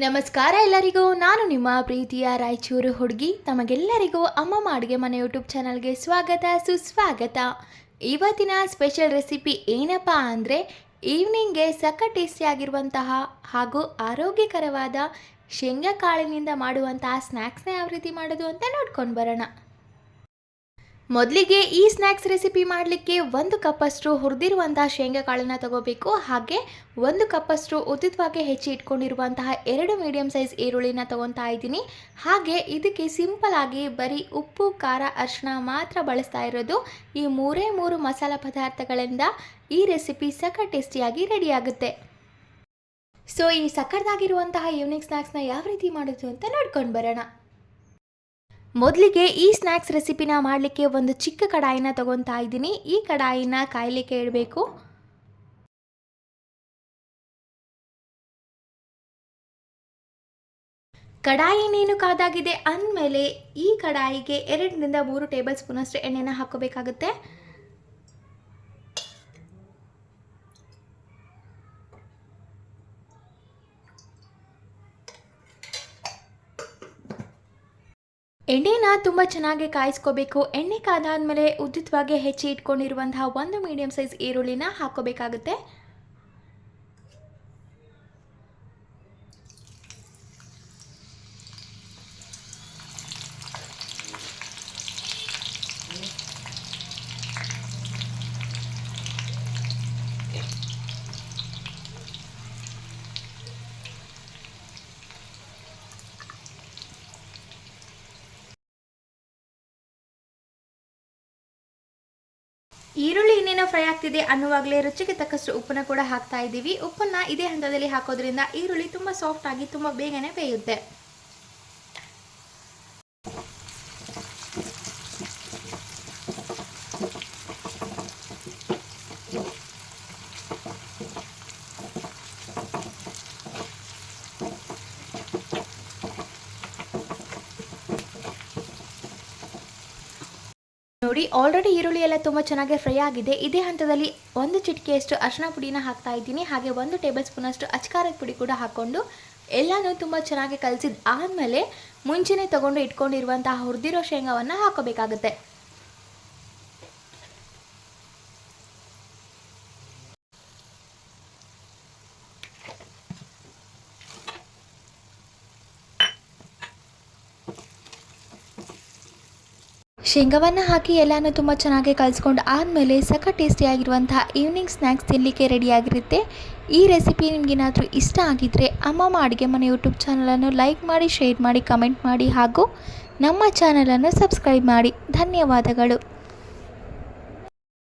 ನಮಸ್ಕಾರ ಎಲ್ಲರಿಗೂ. ನಾನು ನಿಮ್ಮ ಪ್ರೀತಿಯ ರಾಯಚೂರು ಹುಡುಗಿ. ತಮಗೆಲ್ಲರಿಗೂ ಅಮ್ಮಮ್ಮ ಅಡುಗೆ ಮನೆ ಯೂಟ್ಯೂಬ್ ಚಾನಲ್ಗೆ ಸ್ವಾಗತ ಸುಸ್ವಾಗತ. ಇವತ್ತಿನ ಸ್ಪೆಷಲ್ ರೆಸಿಪಿ ಏನಪ್ಪ ಅಂದರೆ ಈವ್ನಿಂಗ್ಗೆ ಸಖತ್ ಟೇಸ್ಟಿಯಾಗಿರುವಂತಹ ಹಾಗೂ ಆರೋಗ್ಯಕರವಾದ ಶೇಂಗಾ ಕಾಳಿನಿಂದ ಮಾಡುವಂತಹ ಸ್ನ್ಯಾಕ್ಸ್ನ ಯಾವ ರೀತಿ ಮಾಡೋದು ಅಂತ ನೋಡ್ಕೊಂಡು ಬರೋಣ. ಮೊದಲಿಗೆ ಈ ಸ್ನ್ಯಾಕ್ಸ್ ರೆಸಿಪಿ ಮಾಡಲಿಕ್ಕೆ 1 ಕಪ್ಪಷ್ಟು ಹುರಿದಿರುವಂತಹ ಶೇಂಗಾ ಕಾಳನ್ನು ತಗೋಬೇಕು. ಹಾಗೆ 1 ಕಪ್ಪಷ್ಟು ಉದ್ದಿತವಾಗಿ ಹೆಚ್ಚಿ ಇಟ್ಕೊಂಡಿರುವಂತಹ 2 ಮೀಡಿಯಂ ಸೈಜ್ ಈರುಳ್ಳಿನ ತೊಗೊತಾ ಇದ್ದೀನಿ. ಹಾಗೆ ಇದಕ್ಕೆ ಸಿಂಪಲ್ ಆಗಿ ಬರೀ ಉಪ್ಪು, ಖಾರ, ಅರಿಶಿನ ಮಾತ್ರ ಬಳಸ್ತಾ ಇರೋದು. ಈ 3 ಮಸಾಲ ಪದಾರ್ಥಗಳಿಂದ ಈ ರೆಸಿಪಿ ಸಖತ್ ಟೇಸ್ಟಿಯಾಗಿ ರೆಡಿ ಆಗುತ್ತೆ. ಸೊ ಈ ಸಖತ್ತಾಗಿರುವಂತಹ ಈವ್ನಿಂಗ್ ಸ್ನ್ಯಾಕ್ಸ್ನ ಯಾವ ರೀತಿ ಮಾಡೋದು ಅಂತ ನೋಡ್ಕೊಂಡು ಬರೋಣ. ಮೊದಲಿಗೆ ಈ ಸ್ನ್ಯಾಕ್ಸ್ ರೆಸಿಪಿನ ಮಾಡಲಿಕ್ಕೆ ಒಂದು ಚಿಕ್ಕ ಕಡಾಯಿನ ತೊಗೊತಾ ಇದ್ದೀನಿ. ಈ ಕಡಾಯಿನ ಕಾಯಲಿಕ್ಕೆ ಇಡಬೇಕು. ಕಡಾಯಿ ನೀನು ಕಾದಾಗಿದೆ ಅಂದಮೇಲೆ ಈ ಕಡಾಯಿಗೆ 2 ರಿಂದ 3 ಟೇಬಲ್ ಸ್ಪೂನಷ್ಟು ಎಣ್ಣೆನ ಹಾಕೋಬೇಕಾಗುತ್ತೆ. ಎಣ್ಣೆನ ತುಂಬ ಚೆನ್ನಾಗಿ ಕಾಯಿಸ್ಕೋಬೇಕು. ಎಣ್ಣೆ ಕಾದಾದ್ಮೇಲೆ ಉದ್ದಿತವಾಗಿ ಹೆಚ್ಚಿ ಇಟ್ಕೊಂಡಿರುವಂತಹ 1 ಮೀಡಿಯಂ ಸೈಜ್ ಈರುಳ್ಳಿನ ಹಾಕೋಬೇಕಾಗುತ್ತೆ. ಈರುಳ್ಳಿ ಇನ್ನೇನೋ ಫ್ರೈ ಆಗ್ತಿದೆ ಅನ್ನುವಾಗಲೇ ರುಚಿಗೆ ತಕ್ಕಷ್ಟು ಉಪ್ಪನ್ನ ಕೂಡ ಹಾಕ್ತಾ ಇದ್ದೀವಿ. ಉಪ್ಪನ್ನು ಇದೇ ಹಂತದಲ್ಲಿ ಹಾಕೋದ್ರಿಂದ ಈರುಳ್ಳಿ ತುಂಬ ಸಾಫ್ಟ್ ಆಗಿ ತುಂಬ ಬೇಗನೆ ಬೇಯುತ್ತೆ. ನೋಡಿ, ಆಲ್ರೆಡಿ ಈರುಳ್ಳಿ ಎಲ್ಲ ತುಂಬ ಚೆನ್ನಾಗಿ ಫ್ರೈ ಆಗಿದೆ. ಇದೇ ಹಂತದಲ್ಲಿ 1 ಚಿಟಿಕೆಯಷ್ಟು ಅರಿಶಿನ ಪುಡಿನ ಹಾಕ್ತಾ ಇದ್ದೀನಿ. ಹಾಗೆ 1 ಟೇಬಲ್ ಸ್ಪೂನಷ್ಟು ಅಚ್ಕಾರದ ಪುಡಿ ಕೂಡ ಹಾಕ್ಕೊಂಡು ಎಲ್ಲನೂ ತುಂಬ ಚೆನ್ನಾಗಿ ಕಲಸಿದ ಆದಮೇಲೆ ಮುಂಚೆನೇ ತೊಗೊಂಡು ಇಟ್ಕೊಂಡಿರುವಂತಹ ಹುರಿದಿರೋ ಶೇಂಗಾವನ್ನು ಹಾಕೋಬೇಕಾಗುತ್ತೆ. ಶೇಂಗಾವನ್ನು ಹಾಕಿ ಎಲ್ಲನೂ ತುಂಬ ಚೆನ್ನಾಗಿ ಕಲಿಸ್ಕೊಂಡು ಆದಮೇಲೆ ಸಖತ್ ಟೇಸ್ಟಿಯಾಗಿರುವಂತಹ ಈವ್ನಿಂಗ್ ಸ್ನ್ಯಾಕ್ಸ್ ತಿನ್ನಲಿಕ್ಕೆ ರೆಡಿಯಾಗಿರುತ್ತೆ. ಈ ರೆಸಿಪಿ ನಿಮಗೇನಾದರೂ ಇಷ್ಟ ಆಗಿದ್ದರೆ ಅಮ್ಮಮ್ಮ ಅಡುಗೆ ಮನೆ ಯೂಟ್ಯೂಬ್ ಚಾನಲನ್ನು ಲೈಕ್ ಮಾಡಿ, ಶೇರ್ ಮಾಡಿ, ಕಮೆಂಟ್ ಮಾಡಿ ಹಾಗೂ ನಮ್ಮ ಚಾನಲನ್ನು ಸಬ್ಸ್ಕ್ರೈಬ್ ಮಾಡಿ. ಧನ್ಯವಾದಗಳು.